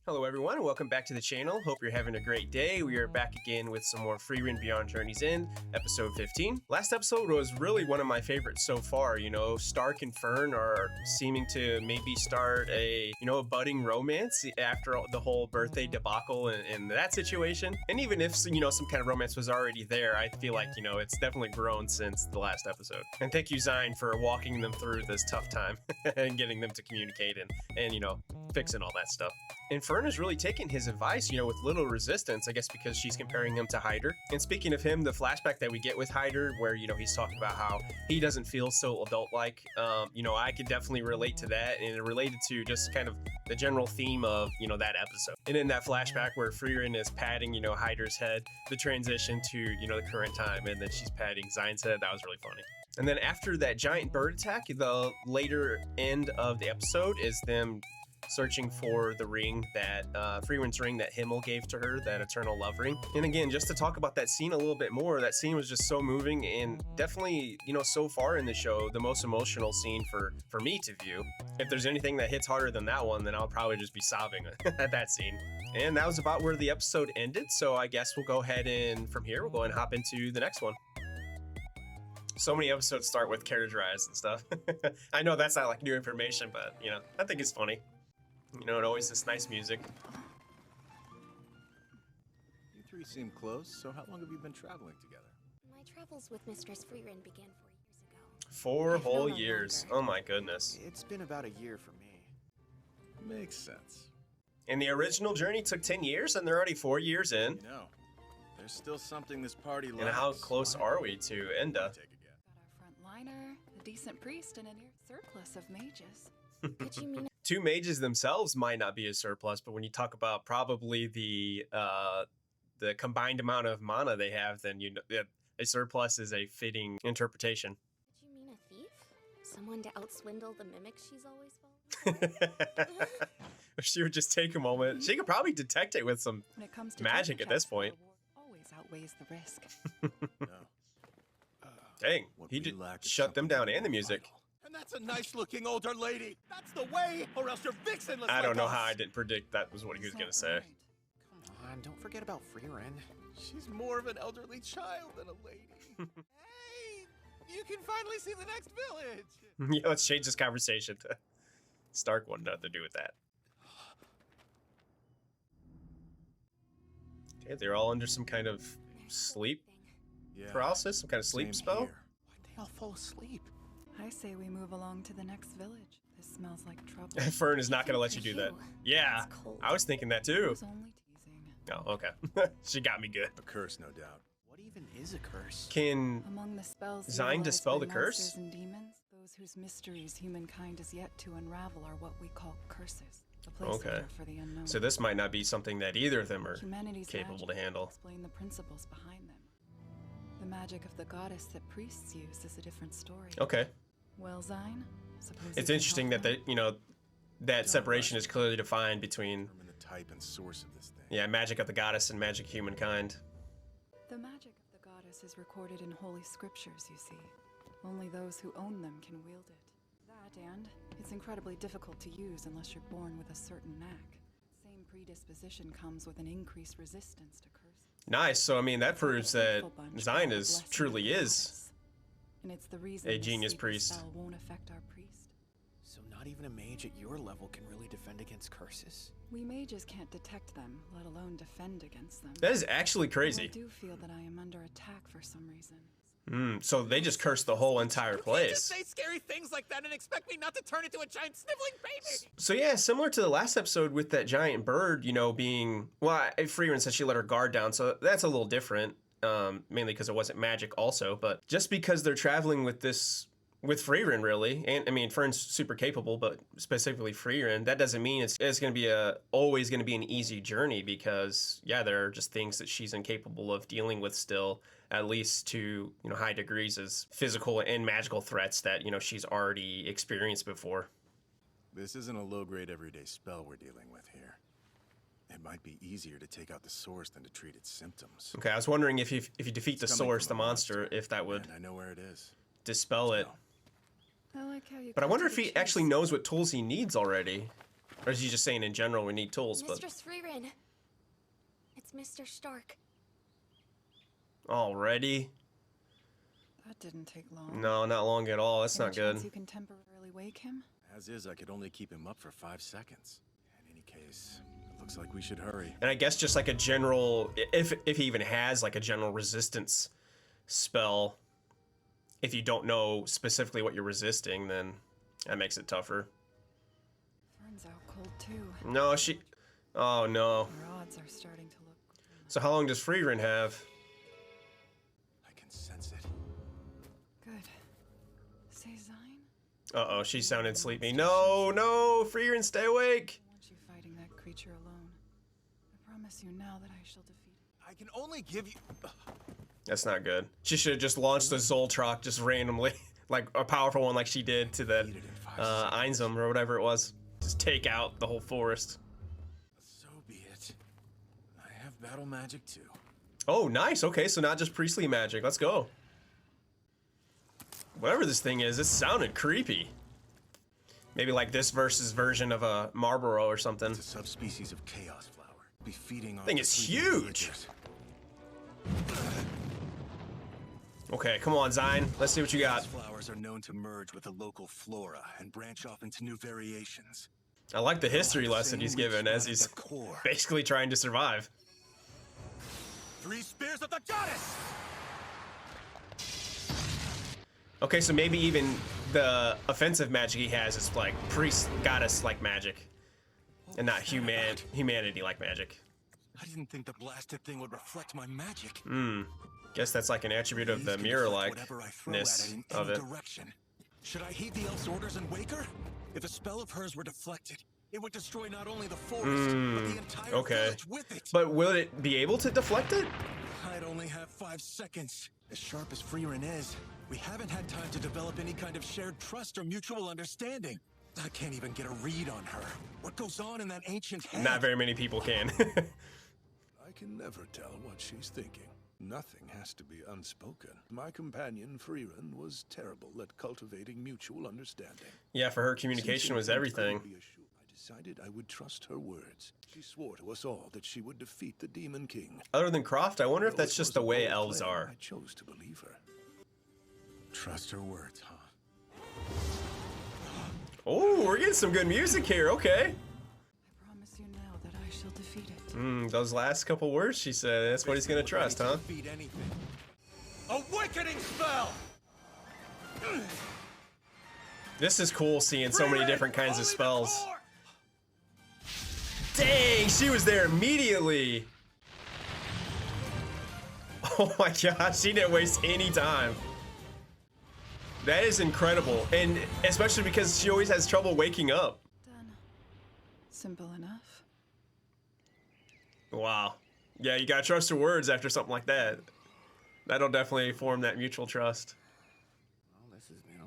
Hello everyone, and welcome back to the channel. Hope you're having a great day. We are back again with some more Frieren Beyond Journey's End, episode 15. Last episode was really one of my favorites so far. You know, Stark and Fern are seeming to maybe start a budding romance after the whole birthday debacle and that situation. And even if, some kind of romance was already there, I feel like, it's definitely grown since the last episode. And thank you, Sein, for walking them through this tough time and getting them to communicate and fixing all that stuff. And Fern is really taking his advice, with little resistance, I guess because she's comparing him to Hyder. And speaking of him, the flashback that we get with Hyder, where, he's talking about how he doesn't feel so adult-like, I could definitely relate to that, and it related to just kind of the general theme of, that episode. And in that flashback where Frieren is patting, Hyder's head, the transition to, the current time, and then she's patting Sein's head, that was really funny. And then after that giant bird attack, the later end of the episode is them searching for the ring that Frieren's ring that Himmel gave to her, that eternal love ring. And again, just to talk about that scene a little bit more, that scene was just so moving and definitely, so far in the show, the most emotional scene for me to view. If there's anything that hits harder than that one, then I'll probably just be sobbing at that scene. And that was about where the episode ended, so I guess we'll go ahead and from here, we'll go ahead and hop into the next one. So many episodes start with carriage rides and stuff. I know that's not like new information, but I think it's funny. And always this nice music. You three seem close, so how long have you been traveling together? My travels with Mistress Frieren began 4 years ago. 4 whole years. Oh my goodness. It's been about a year for me. Makes sense. And the original journey took 10 years, and they're already 4 years in. No, there's still something this party lacks. And how close are we to Enda? Take again. Got our frontliner, a decent priest, and a near surplus of mages. Could you mean 2 mages themselves might not be a surplus, but when you talk about probably the combined amount of mana they have, then a surplus is a fitting interpretation. could you mean a thief? Someone to outswindle the mimic she's always following? She would just take a moment. She could probably detect it with some When it comes to magic at this checks, point. the reward always outweighs the risk. No. Dang, What he we did lack is shut them something down more and the music. vital. And that's a nice-looking older lady. That's the way, or else you're vixenless. I don't know like how I us. didn't predict that was what he was That's gonna not say. right. Come on, don't forget about Frieren. She's more of an elderly child than a lady. Hey, you can finally see the next village. Yeah, let's change this conversation to Stark wanted nothing to do with that. Okay, they're all under some kind of sleep Yeah. paralysis, some kind of sleep same spell. here. Why'd they all fall asleep? I say we move along to the next village. This smells like trouble. Fern is not gonna let you do that. Yeah, It's cold. I was thinking that I too. was only teasing. Oh, okay. She got me good. A curse, no doubt. What even is a curse? Can Among the spells Sein utilized dispel by the curse? monsters and demons, those whose mysteries humankind is yet to unravel are what we call curses. A placeholder Okay. for the unknown. so this might not be something that either of them are Humanity's capable magic to handle. explain the principles behind them. The magic of the goddess that priests use is a different story. Okay. Well, Sein, suppose It's you can interesting help that them? that separation is clearly defined between Determine the type and source of this thing. magic of the goddess and magic humankind. The magic of the goddess is recorded in holy scriptures, you see. Only those who own them can wield it. That and it's incredibly difficult to use unless you're born with a certain knack. Same predisposition comes with an increased resistance to curses. Nice. So I mean that proves that Faithful bunch Sein called is Blessed truly of the is Goddess. And it's the reason a this genius secret priest. spell won't affect our priest. So not even a mage at your level can really defend against curses? We mages can't detect them, let alone defend against them. That is actually And I crazy. do feel that I am under attack for some reason. So they just cursed the whole entire You can't place. just say scary things like that and expect me not to turn into a giant sniveling baby. So yeah, similar to the last episode with that giant bird, being Frieren said she let her guard down, so that's a little different. Mainly because it wasn't magic also, but just because they're traveling with Frieren really, and I mean Fern's super capable, but specifically Frieren, that doesn't mean it's going to be always going to be an easy journey, because there are just things that she's incapable of dealing with still, at least to high degrees as physical and magical threats that she's already experienced before. This isn't a low-grade everyday spell we're dealing with here. It might be easier to take out the source than to treat its symptoms. Okay, I was wondering if you defeat the It's coming source, the from a monster, if that would And I know where it is. dispel it. No. I like how you But I cut wonder to if the he chase. actually knows what tools he needs already. Or is he just saying in general we need tools? But Mistress Frieren. It's Mr. Stark. already? That didn't take long. No, not long at all. That's Any not good. chance you can temporarily wake him? As is, I could only keep him up for 5 seconds. In any case, it looks like we should hurry. And I guess just like a general, if he even has like a general resistance spell, if you don't know specifically what you're resisting, then that makes it tougher. Fern's out cold too. No, she. Oh no. Our odds are starting to look grim. So how long does Frieren have? I can sense it. Good. Say Sein? Uh oh, she sounded sleepy. No, no, Frieren, stay awake. I want you fighting that creature alone. I promise you now that I shall defeat it. I can only give you... That's not good. She should have just launched the Zoltrak just randomly, like a powerful one, like she did to that Einzum or whatever it was. Just take out the whole forest. So be it. I have battle magic too. Oh, nice. Okay, so not just priestly magic. Let's go. Whatever this thing is, it sounded creepy. Maybe like this version of a Marlboro or something. It's a subspecies of chaos flower. Be feeding on Thing is depleted huge. villagers. Okay, come on, Sein. Let's see what you got. These flowers are known to merge with the local flora and branch off into new variations. I like the history All have the lesson same he's weak given spot as at he's their core. basically trying to survive. 3 spears of the goddess! Okay, so maybe even the offensive magic he has is like priest goddess like magic, and not humanity like magic. I didn't think the blasted thing would reflect my magic. Guess that's like an attribute of These the can mirror deflect whatever I throw at likeness in of any it. direction. Should I heed the elf's orders and wake her? If a spell of hers were deflected, it would destroy not only the forest, but the entire Okay. village with it. But will it be able to deflect it? I'd only have 5 seconds. As sharp as Frieren is, we haven't had time to develop any kind of shared trust or mutual understanding. I can't even get a read on her. What goes on in that ancient head? Not very many people can. I can never tell what she's thinking. Nothing has to be unspoken. My companion, Frieren, was terrible at cultivating mutual understanding. Yeah, for her communication was everything. I decided I would trust her words. She swore to us all that she would defeat the Demon King. Other than Croft, I wonder if Though that's it just was the a way bold elves claim, are. I chose to believe her. Trust her words, huh? Oh, we're getting some good music here. Okay. I promise you now that I shall defeat it. Those last couple words she said, that's what he's gonna trust, huh? Defeat anything. Awakening spell! This is cool seeing so many different kinds of spells. Dang, she was there immediately. Oh my gosh, she didn't waste any time. That is incredible, and especially because she always has trouble waking up. Done. Simple enough. Wow. Yeah, you gotta trust her words after something like that. That'll definitely form that mutual trust. Well, this is new.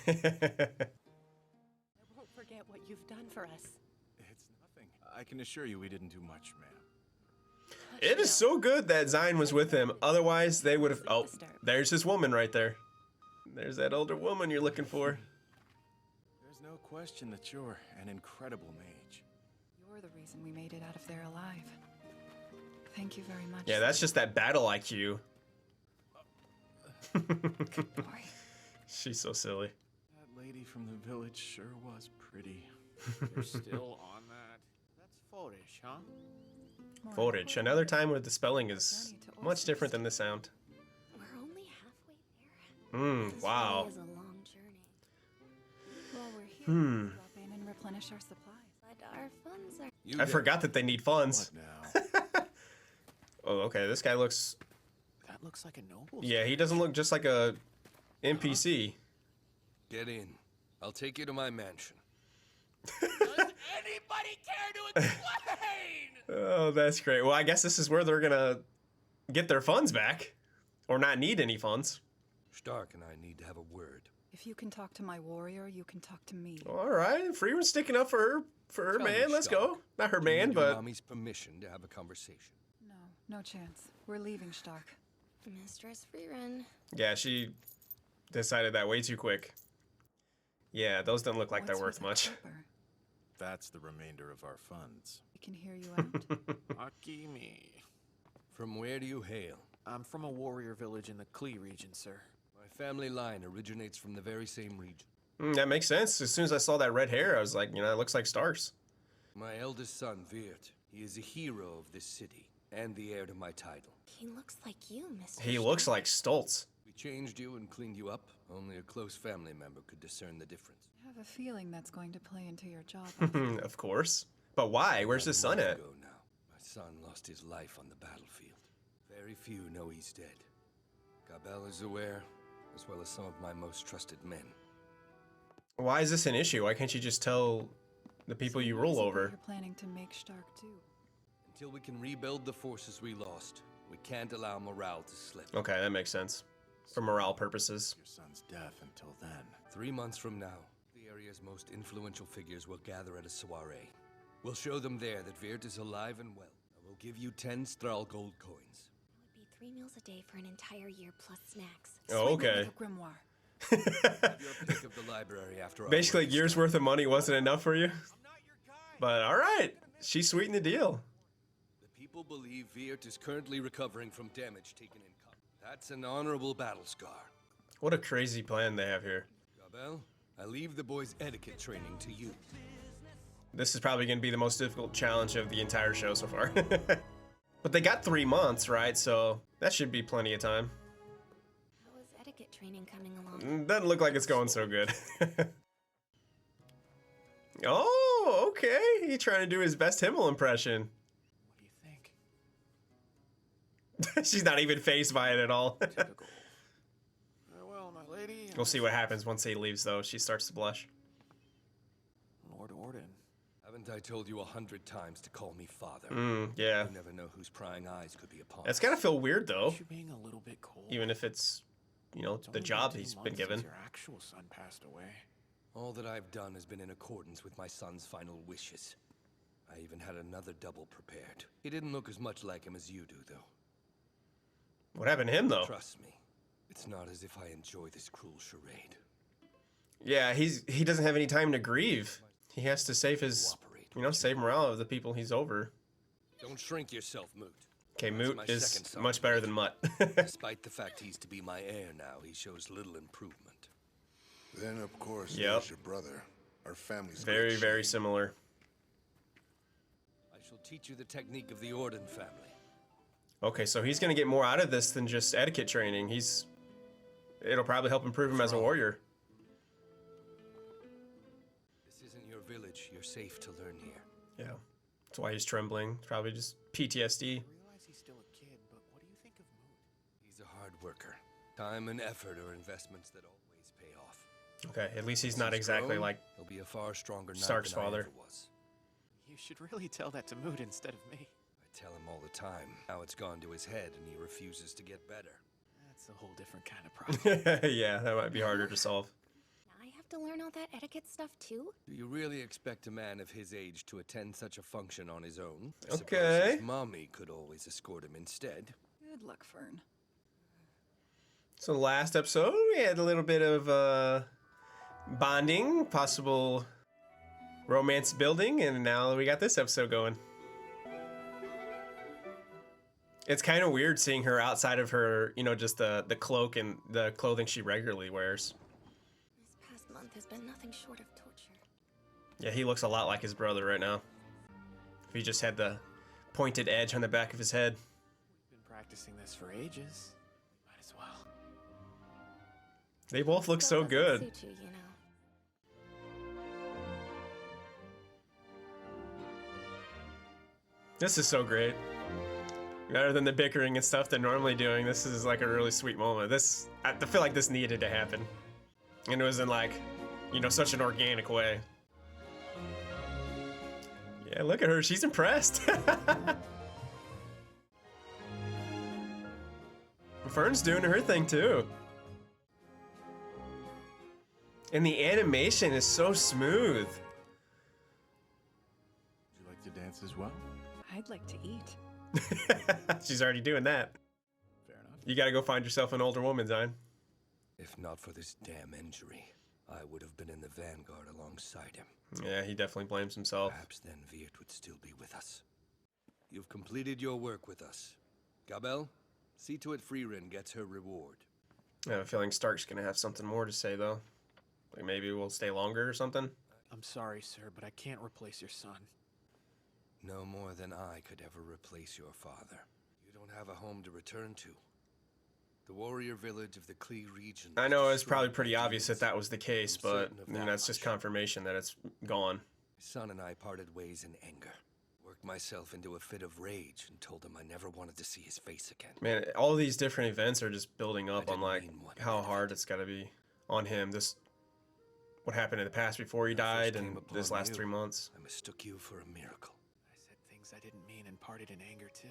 I won't forget what you've done for us. It's nothing. I can assure you we didn't do much, ma'am. It is so good that Sein was with him. Otherwise, they would have. Oh, there's his woman right there. There's that older woman you're looking for. There's no question that you're an incredible mage. You're the reason we made it out of there alive. Thank you very much. Yeah, that's just that battle IQ. Good boy. She's so silly. That lady from the village sure was pretty. You're still on that. That's forage, huh? More Forage. important, Another time where the spelling is journey to much Orpheus. different than the sound. We're only halfway there. This Wow. really is a long journey. While we're here, we'll drop in and replenish our supplies. But our funds are... You I get forgot that they need funds. What now? Oh, okay. This guy looks. That looks like a noble. Yeah, he doesn't look just like a NPC. Get in. I'll take you to my mansion. Does anybody care to explain? Oh, that's great. Well, I guess this is where they're gonna get their funds back, or not need any funds. Stark and I need to have a word. If you can talk to my warrior, you can talk to me. All right, Frieren's sticking up for her Tell me, man. Let's go. Stark. Not her Do you man, need your but mommy's permission to have a conversation. No chance. We're leaving, Stark. Mistress Frieren. yeah, she decided that way too quick. Yeah, those don't look like they're What's worth with the much. copper? That's the remainder of our funds. We can hear you out. Lucky me. From where do you hail? I'm from a warrior village in the Klee region, sir. My family line originates from the very same region. That makes sense. As soon as I saw that red hair, I was like, you know, it looks like Stars. My eldest son, Wirt. He is a hero of this city, and the heir to my title. He looks like you, Mr. He looks like Stoltz. We changed you and cleaned you up. Only a close family member could discern the difference. I have a feeling that's going to play into your job. Of course. But why? Where's his son at? Ago now. My son lost his life on the battlefield. Very few know he's dead. Gabel is aware, as well as some of my most trusted men. Why is this an issue? Why can't you just tell the people you rule over? You're planning to make Stark do. Until we can rebuild the forces we lost, we can't allow morale to slip. Okay, that makes sense. For morale purposes. Your son's death until then. 3 months from now, the area's most influential figures will gather at a soiree. We'll show them there that Wirt is alive and well. I will give you 10 Strahl gold coins. That would be 3 meals a day for an entire year plus snacks. Oh, okay. Like a grimoire. Have your pick of the library after our Basically, a work is year's done. worth of money wasn't enough for you. But all right, she sweetened the deal. The people believe Wirt is currently recovering from damage taken in combat. That's an honorable battle scar. What a crazy plan they have here. Gabel, I leave the boys' etiquette training to you. This is probably going to be the most difficult challenge of the entire show so far. But they got 3 months, right? So that should be plenty of time. How is etiquette training coming along? Doesn't look like it's going so good. Oh, okay. He's trying to do his best Himmel impression. What do you think? She's not even fazed by it at all. Typical. Well, my lady. We'll see what happens once he leaves, though. She starts to blush. Lord Orden. Haven't I told you 100 times to call me father? Yeah. You never know whose prying eyes could be upon It's us. gotta feel weird, though. You being a little bit cold. Even if it's, you know, It's the only job been 2 he's been months given. since your actual son passed away. All that I've done has been in accordance with my son's final wishes. I even had another double prepared. He didn't look as much like him as you do, though. What happened to him, though? Trust me, it's not as if I enjoy this cruel charade. Yeah, he doesn't have any time to grieve. He has to save his, you know, save morale of the people he's over. Don't shrink yourself, Moot. Okay, That's Moot my is second son. much better than Mutt. Despite the fact he's to be my heir now, he shows little improvement. Then, of course, Yep. there's your brother. Our family's Very, great very shame. similar. I shall teach you the technique of the Orden family. Okay, so he's gonna get more out of this than just etiquette training. It'll probably help improve him as a warrior. This isn't your village. You're safe to learn here. Yeah, that's why he's trembling. It's probably just PTSD. I realize he's still a kid, but what do you think of Moot? He's a hard worker. Time and effort are investments that always pay off. Okay, at least he's not Since exactly grown, like he'll be a far stronger knight Stark's than I father. ever was. You should really tell that to Moot instead of me. I tell him all the time. Now it's gone to his head and he refuses to get better. That's a whole different kind of problem. yeah, that might be harder to solve. Now I have to learn all that etiquette stuff too? Do you really expect a man of his age to attend such a function on his own? I suppose Okay. his mommy could always escort him instead. Good luck, Fern. So last episode, we had a little bit of bonding, possible romance building, and now we got this episode going. It's kind of weird seeing her outside of her, you know, just the cloak and the clothing she regularly wears. This past month has been nothing short of torture. Yeah, he looks a lot like his brother right now. If he just had the pointed edge on the back of his head. We've been practicing this for ages. Might as well. They both look so Doesn't good. suit you, you know. This is so great. Better than the bickering and stuff they're normally doing. This is like a really sweet moment. I feel like this needed to happen. And it was in like, you know, such an organic way. Yeah, look at her. She's impressed. Fern's doing her thing too. And the animation is so smooth. Would you like to dance as well? I'd like to eat. She's already doing that. Fair enough. You gotta go find yourself an older woman, Sein. If not for this damn injury, I would have been in the vanguard alongside him. Yeah, he definitely blames himself. Perhaps then Wirt would still be with us. You've completed your work with us. Gabel, see to it Frieren gets her reward. I have a feeling Stark's gonna have something more to say though. Like maybe we'll stay longer or something. I'm sorry, sir, but I can't replace your son. No more than I could ever replace your father. You don't have a home to return to. The warrior village of the Klee region. I know it's probably pretty obvious that that was the case, but that's just confirmation that it's gone. My son and I parted ways in anger. Worked myself into a fit of rage and told him I never wanted to see his face again. Man, all these different events are just building up on like how hard it's gotta be on him. What happened in the past before he died and this last 3 months. I mistook you for a miracle. I said things I didn't mean and parted in anger too.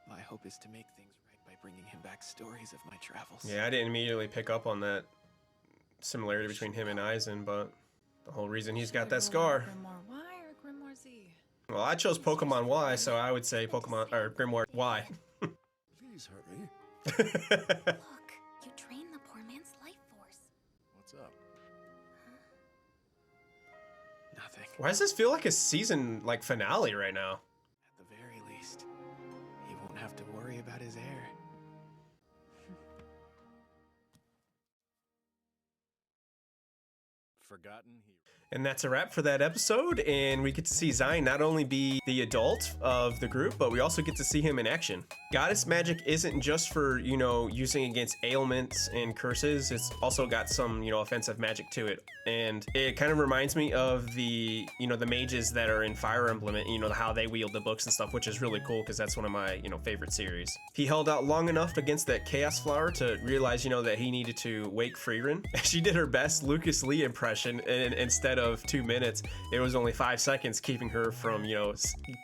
My hope is to make things right by bringing him back stories of my travels. Yeah, I didn't immediately pick up on that similarity between him and Eisen, but the whole reason he's got that scar. Grimoire Y or Grimoire Z? Well, I chose Pokemon Y, so I would say Pokemon or Grimoire Y. Please hurry. Look, you drained the poor man's life force. What's up? Nothing. Why does this feel like a season like finale right now? At the very least, he won't have to worry about his heir. Forgotten hero. And that's a wrap for that episode, and we get to see Sein not only be the adult of the group, but we also get to see him in action. Goddess magic isn't just for, you know, using against ailments and curses, it's also got some, you know, offensive magic to it. And it kind of reminds me of the, you know, the mages that are in Fire Emblem, and, you know, how they wield the books and stuff, which is really cool because that's one of my, you know, favorite series. He held out long enough against that Chaos Flower to realize, you know, that he needed to wake Frieren. She did her best Lucas Lee impression, and instead of 2 minutes, it was only 5 seconds, keeping her from, you know,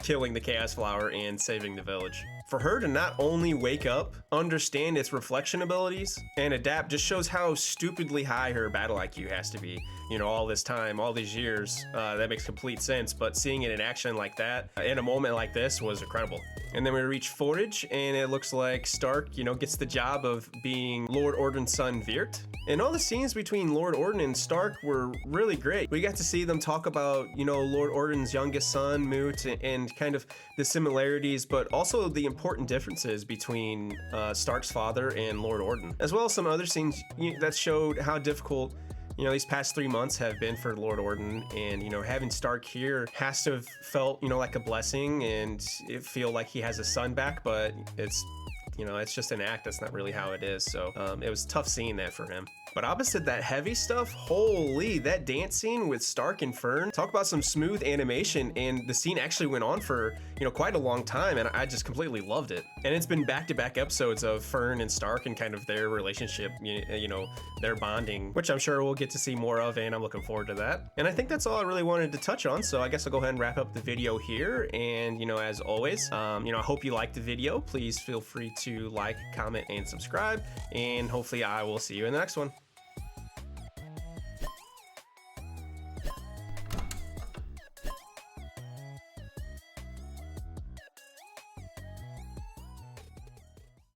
killing the Chaos Flower and saving the village. For her to not only wake up, understand its reflection abilities, and adapt just shows how stupidly high her battle IQ has to be. You know, all this time, all these years, that makes complete sense, but seeing it in action like that, in a moment like this, was incredible. And then we reach Forage, and it looks like Stark, you know, gets the job of being Lord Orden's son, Wirt. And all the scenes between Lord Orden and Stark were really great. We got to see them talk about, you know, Lord Orden's youngest son, Moot, and kind of the similarities, but also the important differences between Stark's father and Lord Orden, as well as some other scenes that showed how difficult, you know, these past 3 months have been for Lord Orden, and, you know, having Stark here has to have felt, you know, like a blessing, and it feel like he has a son back, but it's, you know, it's just an act. That's not really how it is. So it was tough seeing that for him. But opposite that heavy stuff, holy, that dance scene with Stark and Fern, talk about some smooth animation, and the scene actually went on for, you know, quite a long time, and I just completely loved it. And it's been back-to-back episodes of Fern and Stark and kind of their relationship, you know, their bonding, which I'm sure we'll get to see more of, and I'm looking forward to that. And I think that's all I really wanted to touch on, so I guess I'll go ahead and wrap up the video here. And, you know, as always, you know, I hope you liked the video. Please feel free to like, comment, and subscribe, and hopefully I will see you in the next one.